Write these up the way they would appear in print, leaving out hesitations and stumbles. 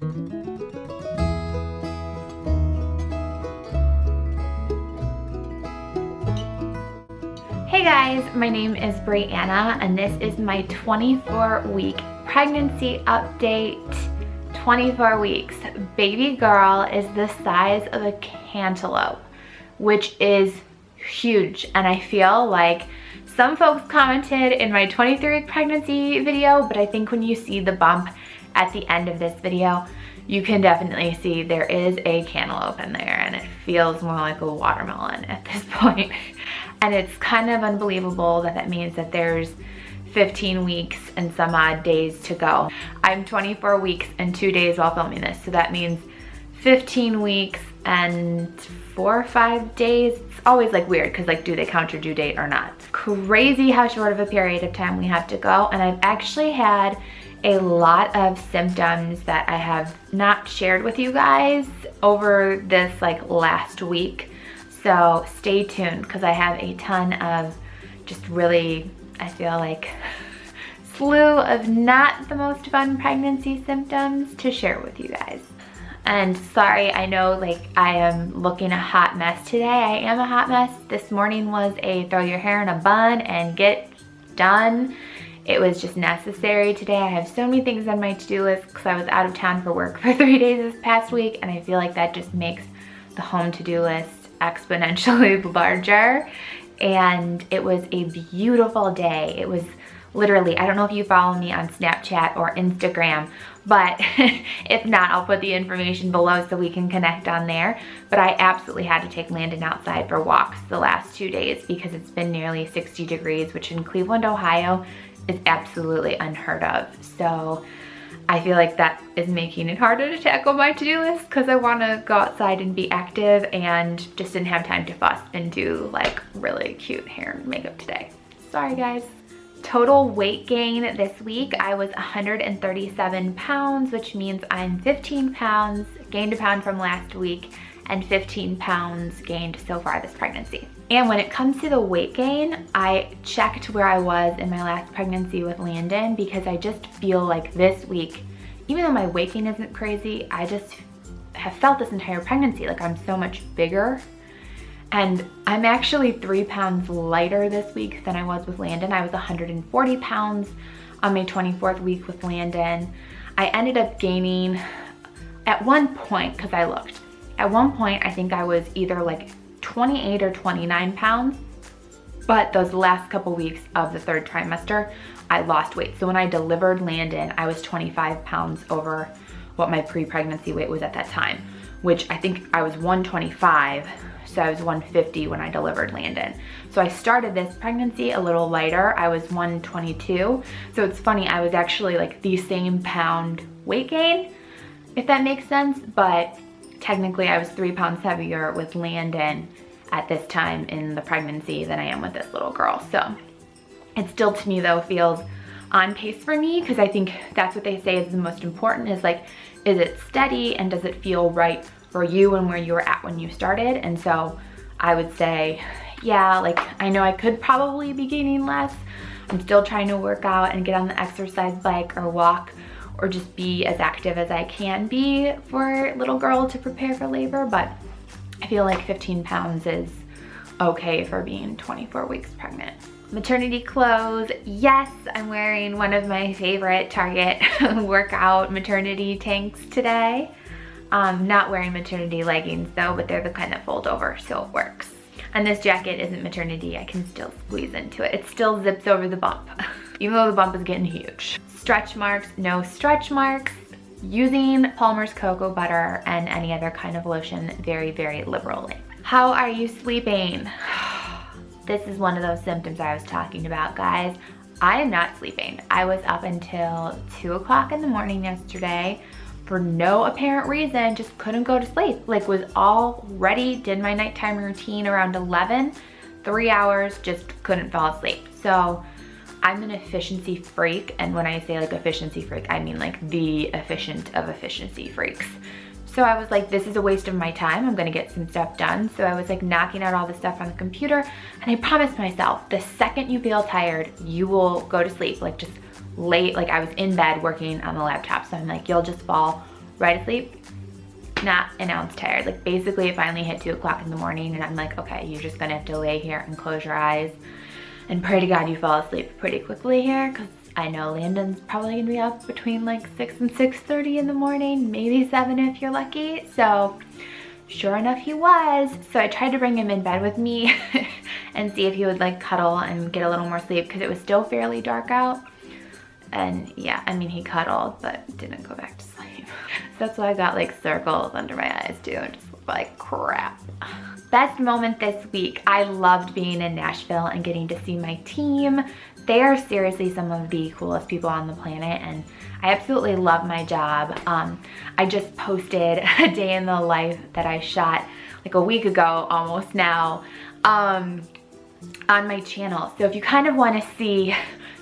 Hey guys, my name is Brianna and this is my 24-week pregnancy update. 24 weeks. Baby girl is the size of a cantaloupe, which is huge. And I feel like some folks commented in my 23-week pregnancy video, but I think when you see the bump at the end of this video, you can definitely see there is a cantaloupe in there and it feels more like a watermelon at this point. And it's kind of unbelievable that that means that there's 15 weeks and some odd days to go. I'm 24 weeks and 2 days while filming this, so that means 15 weeks and 4 or 5 days. It's always like weird because like, do they count your due date or not? Crazy how short of a period of time we have to go. And I've actually had a lot of symptoms that I have not shared with you guys over this like last week. So stay tuned because I have a ton of just really, I feel like, slew of not the most fun pregnancy symptoms to share with you guys. And sorry, I know like I am looking a hot mess today. I am a hot mess. This morning was a throw your hair in a bun and get done. It was just necessary today. I have so many things on my to-do list because I was out of town for work for 3 days this past week, and I feel like that just makes the home to-do list exponentially larger. And it was a beautiful day. It was literally, I don't know if you follow me on Snapchat or Instagram, but if not, I'll put the information below so we can connect on there. But I absolutely had to take Landon outside for walks the last 2 days because it's been nearly 60 degrees, which in Cleveland, Ohio is absolutely unheard of. So I feel like that is making it harder to tackle my to-do list because I want to go outside and be active and just didn't have time to fuss and do like really cute hair and makeup today. Sorry guys. Total weight gain this week, I was 137 pounds, which means I'm 15 pounds, gained a pound from last week, and 15 pounds gained so far this pregnancy. And when it comes to the weight gain, I checked where I was in my last pregnancy with Landon because I just feel like this week, even though my weight gain isn't crazy, I just have felt this entire pregnancy like I'm so much bigger. And I'm actually 3 pounds lighter this week than I was with Landon. I was 140 pounds on my 24th week with Landon. I ended up gaining, at one point, because I looked, at one point I think I was either like 28 or 29 pounds, but those last couple weeks of the 3rd trimester, I lost weight. So when I delivered Landon, I was 25 pounds over what my pre-pregnancy weight was at that time, which I think I was 125, so I was 150 when I delivered Landon. So I started this pregnancy a little lighter. I was 122. So it's funny, I was actually like the same pound weight gain, if that makes sense, but technically I was 3 pounds heavier with Landon at this time in the pregnancy than I am with this little girl. So it still to me though feels on pace for me because I think that's what they say is the most important, is like, is it steady and does it feel right for you and where you were at when you started? And so I would say, yeah, like I know I could probably be gaining less. I'm still trying to work out and get on the exercise bike or walk or just be as active as I can be for little girl to prepare for labor, but I feel like 15 pounds is okay for being 24 weeks pregnant. Maternity clothes, yes, I'm wearing one of my favorite Target workout maternity tanks today. Not wearing maternity leggings though, but they're the kind that fold over, so it works. And this jacket isn't maternity, I can still squeeze into it. It still zips over the bump, even though the bump is getting huge. Stretch marks, no stretch marks. Using Palmer's cocoa butter and any other kind of lotion very, very liberally. How are you sleeping? This is one of those symptoms I was talking about, guys. I am not sleeping. I was up until 2 o'clock in the morning yesterday for no apparent reason, just couldn't go to sleep. Like was all ready, did my nighttime routine around 11, 3 hours, just couldn't fall asleep. So I'm an efficiency freak, and when I say like efficiency freak, I mean like the efficient of efficiency freaks. So I was like, this is a waste of my time. I'm gonna get some stuff done. So I was like knocking out all the stuff on the computer, and I promised myself, the second you feel tired, you will go to sleep. Like just late, like I was in bed working on the laptop. So I'm like, you'll just fall right asleep, not an ounce tired. Like basically it finally hit 2 o'clock in the morning and I'm like, okay, you're just gonna have to lay here and close your eyes and pray to God you fall asleep pretty quickly here, because I know Landon's probably gonna be up between like 6 and 6:30 in the morning, maybe 7 if you're lucky. So sure enough he was. So I tried to bring him in bed with me and see if he would like cuddle and get a little more sleep, because it was still fairly dark out. And yeah, I mean, he cuddled, but didn't go back to sleep. That's why I got like circles under my eyes too, and just looked like crap. Best moment this week. I loved being in Nashville and getting to see my team. They are seriously some of the coolest people on the planet, and I absolutely love my job. I just posted a day in the life that I shot like a week ago almost now on my channel. So if you kind of want to see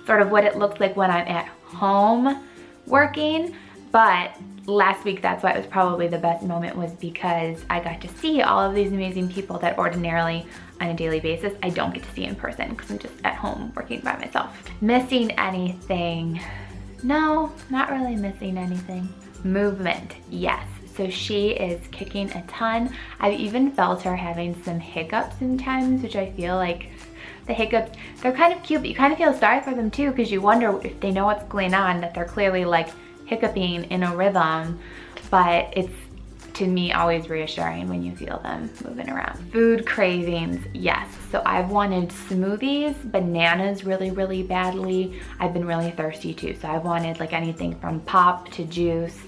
sort of what it looks like when I'm at home working, but last week that's why it was probably the best moment, was because I got to see all of these amazing people that ordinarily on a daily basis I don't get to see in person because I'm just at home working by myself. Missing anything? No, not really missing anything. Movement, yes. So she is kicking a ton. I've even felt her having some hiccups sometimes, which I feel like the hiccups, they're kind of cute, but you kind of feel sorry for them too, because you wonder if they know what's going on, that they're clearly like hiccuping in a rhythm. But it's, to me, always reassuring when you feel them moving around. Food cravings, yes. So I've wanted smoothies, bananas really, really badly. I've been really thirsty too. So I've wanted like anything from pop to juice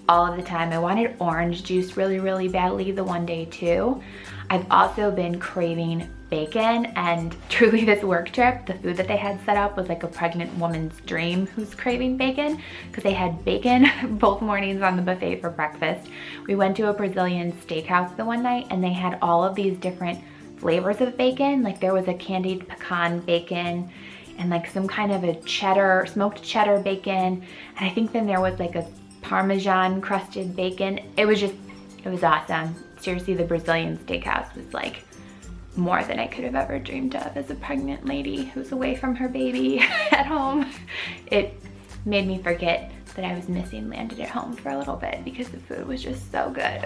all of the time. I wanted orange juice really, really badly the one day too. I've also been craving bacon, and truly this work trip, the food that they had set up was like a pregnant woman's dream who's craving bacon, because they had bacon both mornings on the buffet for breakfast. We went to a Brazilian steakhouse the one night and they had all of these different flavors of bacon. Like there was a candied pecan bacon and like some kind of a cheddar, smoked cheddar bacon. And I think then there was like a Parmesan crusted bacon. It was awesome. Seriously, the Brazilian steakhouse was like more than I could have ever dreamed of as a pregnant lady who's away from her baby at home. It made me forget that I was missing Landon at home for a little bit because the food was just so good.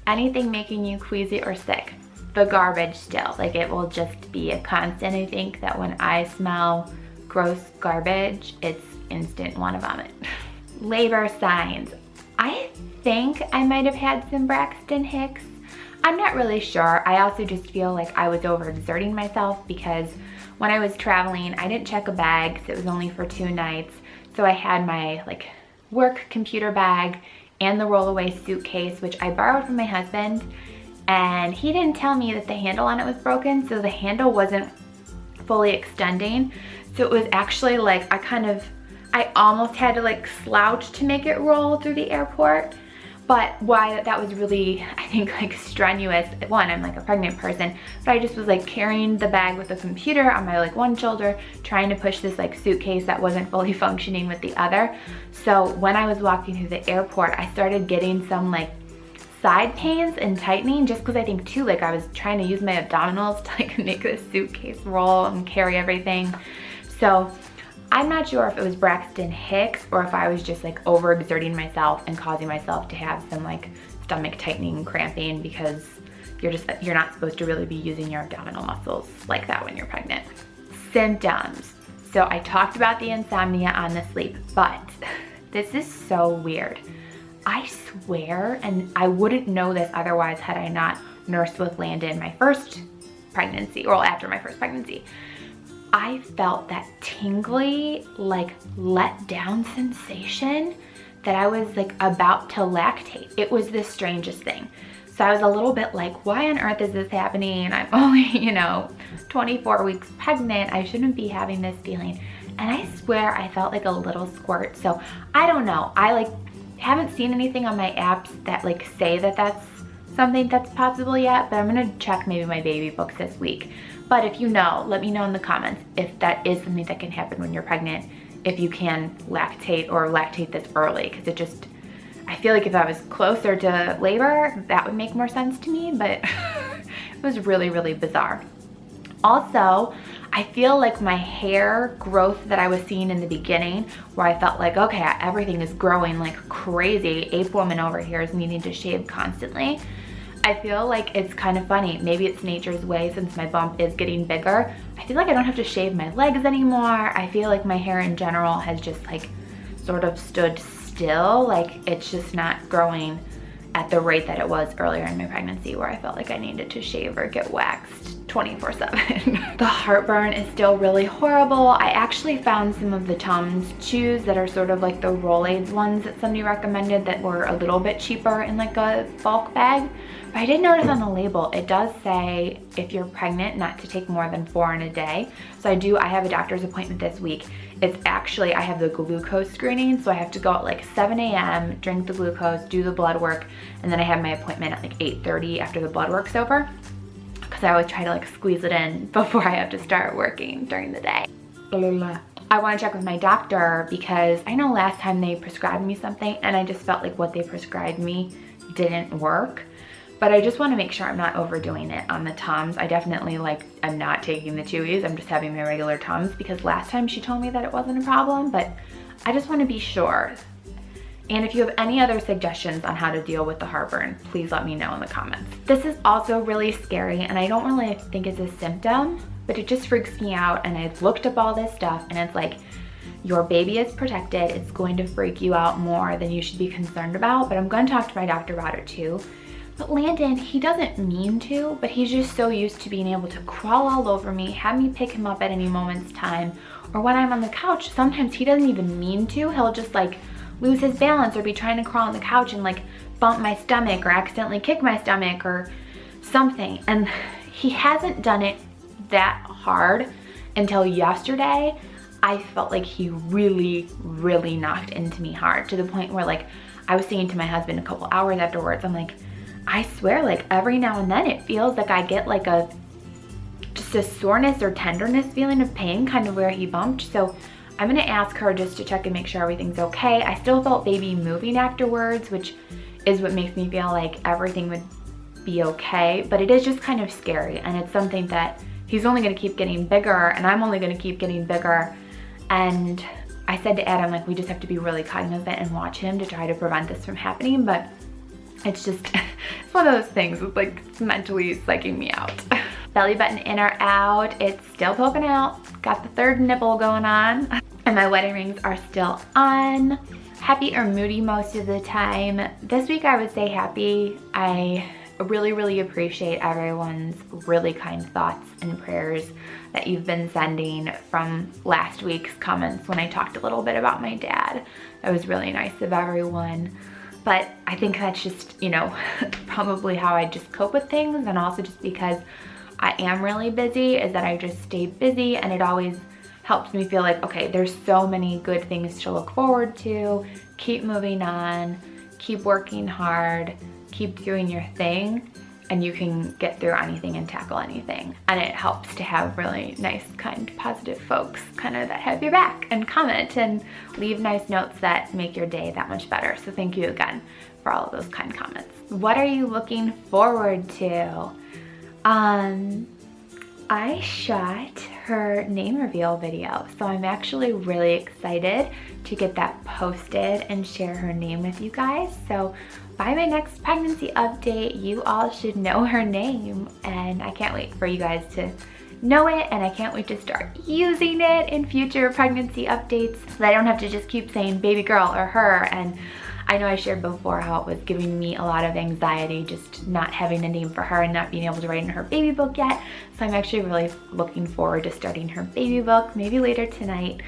Anything making you queasy or sick? The garbage still. Like it will just be a constant. I think that when I smell gross garbage, it's instant want to vomit. Labor signs. I think I might have had some Braxton Hicks. I'm not really sure. I also just feel like I was overexerting myself, because when I was traveling, I didn't check a bag because it was only for 2 nights. So I had my like work computer bag and the rollaway suitcase, which I borrowed from my husband, and he didn't tell me that the handle on it was broken, so the handle wasn't fully extending. So it was actually like I almost had to like slouch to make it roll through the airport. But why that was really, I think, like strenuous. One, I'm like a pregnant person, but I just was like carrying the bag with the computer on my like one shoulder, trying to push this like suitcase that wasn't fully functioning with the other. So when I was walking through the airport, I started getting some like side pains and tightening, just because I think too, like I was trying to use my abdominals to like make this suitcase roll and carry everything. So I'm not sure if it was Braxton Hicks or if I was just like overexerting myself and causing myself to have some like stomach tightening, cramping, because you're not supposed to really be using your abdominal muscles like that when you're pregnant. Symptoms. So I talked about the insomnia on the sleep, but this is so weird. I swear, and I wouldn't know this otherwise had I not nursed with Landon my first pregnancy, or after my first pregnancy. I felt that tingly, like let down sensation that I was like about to lactate. It was the strangest thing. So I was a little bit like, why on earth is this happening? I'm only, 24 weeks pregnant. I shouldn't be having this feeling. And I swear I felt like a little squirt. So I don't know. I like haven't seen anything on my apps that like say that that's something that's possible yet, but I'm gonna check maybe my baby books this week. But if you know, let me know in the comments if that is something that can happen when you're pregnant, if you can lactate or lactate this early, because I feel like if I was closer to labor, that would make more sense to me, but it was really, really bizarre. Also, I feel like my hair growth that I was seeing in the beginning, where I felt like, okay, everything is growing like crazy. Ape woman over here is needing to shave constantly. I feel like it's kind of funny. Maybe it's nature's way since my bump is getting bigger. I feel like I don't have to shave my legs anymore. I feel like my hair in general has just like sort of stood still. Like it's just not growing at the rate that it was earlier in my pregnancy, where I felt like I needed to shave or get waxed 24/7. The heartburn is still really horrible. I actually found some of the Tums chews that are sort of like the Rolaids ones that somebody recommended that were a little bit cheaper in like a bulk bag. But I did notice on the label, it does say if you're pregnant not to take more than 4 in a day. So I have a doctor's appointment this week. It's actually, I have the glucose screening, so I have to go at like 7 a.m., drink the glucose, do the blood work, and then I have my appointment at like 8:30 after the blood work's over, because I always try to like squeeze it in before I have to start working during the day. I want to check with my doctor because I know last time they prescribed me something and I just felt like what they prescribed me didn't work. But I just want to make sure I'm not overdoing it on the Tums. I definitely I'm not taking the Chewies. I'm just having my regular Tums because last time she told me that it wasn't a problem, but I just want to be sure. And if you have any other suggestions on how to deal with the heartburn, please let me know in the comments. This is also really scary and I don't really think it's a symptom, but it just freaks me out. And I've looked up all this stuff and it's like, your baby is protected. It's going to freak you out more than you should be concerned about, but I'm going to talk to my doctor about it too. But Landon, he doesn't mean to, but he's just so used to being able to crawl all over me, have me pick him up at any moment's time. Or when I'm on the couch, sometimes he doesn't even mean to. He'll just like lose his balance or be trying to crawl on the couch and like bump my stomach or accidentally kick my stomach or something. And he hasn't done it that hard until yesterday. I felt like he really, really knocked into me hard, to the point where like I was saying to my husband a couple hours afterwards, I'm like, I swear, like every now and then it feels like I get like just a soreness or tenderness feeling of pain kind of where he bumped. So I'm gonna ask her just to check and make sure everything's okay. I still felt baby moving afterwards, which is what makes me feel like everything would be okay, but it is just kind of scary. And it's something that he's only gonna keep getting bigger and I'm only gonna keep getting bigger. And I said to Adam, like, we just have to be really cognizant and watch him to try to prevent this from happening. But it's just, it's one of those things. It's like it's mentally psyching me out. Belly button in or out, it's still poking out. Got the third nipple going on. And my wedding rings are still on. Happy or moody most of the time. This week I would say happy. I really, really appreciate everyone's really kind thoughts and prayers that you've been sending from last week's comments when I talked a little bit about my dad. That was really nice of everyone. But I think that's just, you know, probably how I just cope with things, and also just because I am really busy, is that I just stay busy, and it always helps me feel like, okay, there's so many good things to look forward to. Keep moving on, keep working hard, keep doing your thing, and you can get through anything and tackle anything. And it helps to have really nice, kind, positive folks kind of that have your back and comment and leave nice notes that make your day that much better. So thank you again for all of those kind comments. What are you looking forward to? I shot her name reveal video, so I'm actually really excited to get that posted and share her name with you guys. So by my next pregnancy update, you all should know her name, and I can't wait for you guys to know it, and I can't wait to start using it in future pregnancy updates so that I don't have to just keep saying baby girl or her. And I know I shared before how it was giving me a lot of anxiety just not having a name for her and not being able to write in her baby book yet. So I'm actually really looking forward to starting her baby book, maybe later tonight,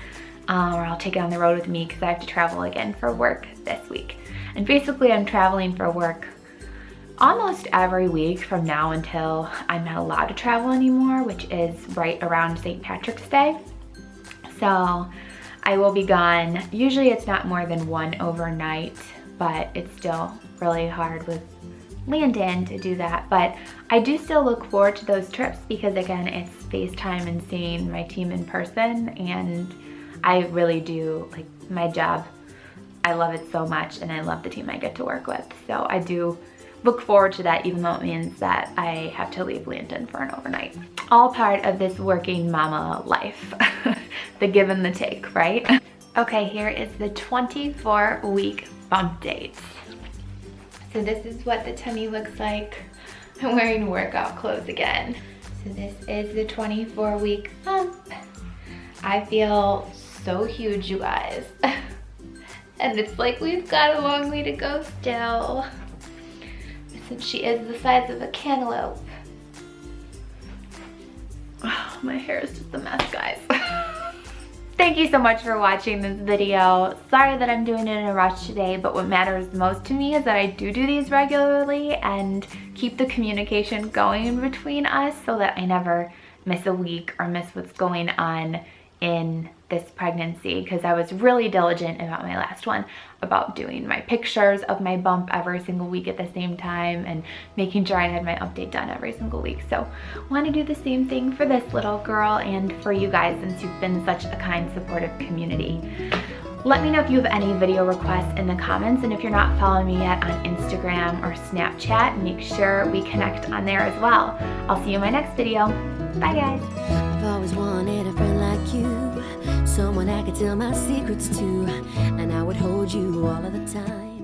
or I'll take it on the road with me because I have to travel again for work this week. And basically I'm traveling for work almost every week from now until I'm not allowed to travel anymore, which is right around St. Patrick's Day. So I will be gone. Usually it's not more than one overnight, but it's still really hard with Landon to do that. But I do still look forward to those trips because, again, it's FaceTime and seeing my team in person, and I really do like my job. I love it so much, and I love the team I get to work with. So I do look forward to that, even though it means that I have to leave Landon for an overnight. All part of this working mama life. The give and the take, right? Okay, here is the 24-week bump date. So this is what the tummy looks like. I'm wearing workout clothes again. So this is the 24-week bump. I feel so huge, you guys. And it's like we've got a long way to go still. Since she is the size of a cantaloupe. Oh, my hair is just a mess, guys. Thank you so much for watching this video. Sorry that I'm doing it in a rush today, but what matters most to me is that I do these regularly and keep the communication going between us so that I never miss a week or miss what's going on in this pregnancy, because I was really diligent about my last one about doing my pictures of my bump every single week at the same time and making sure I had my update done every single week. So I want to do the same thing for this little girl and for you guys, since you've been such a kind, supportive community. Let me know if you have any video requests in the comments, and if you're not following me yet on Instagram or Snapchat, make sure we connect on there as well. I'll see you in my next video. Bye, guys. I've always wanted a friend like you, someone I could tell my secrets to, and I would hold you all of the time.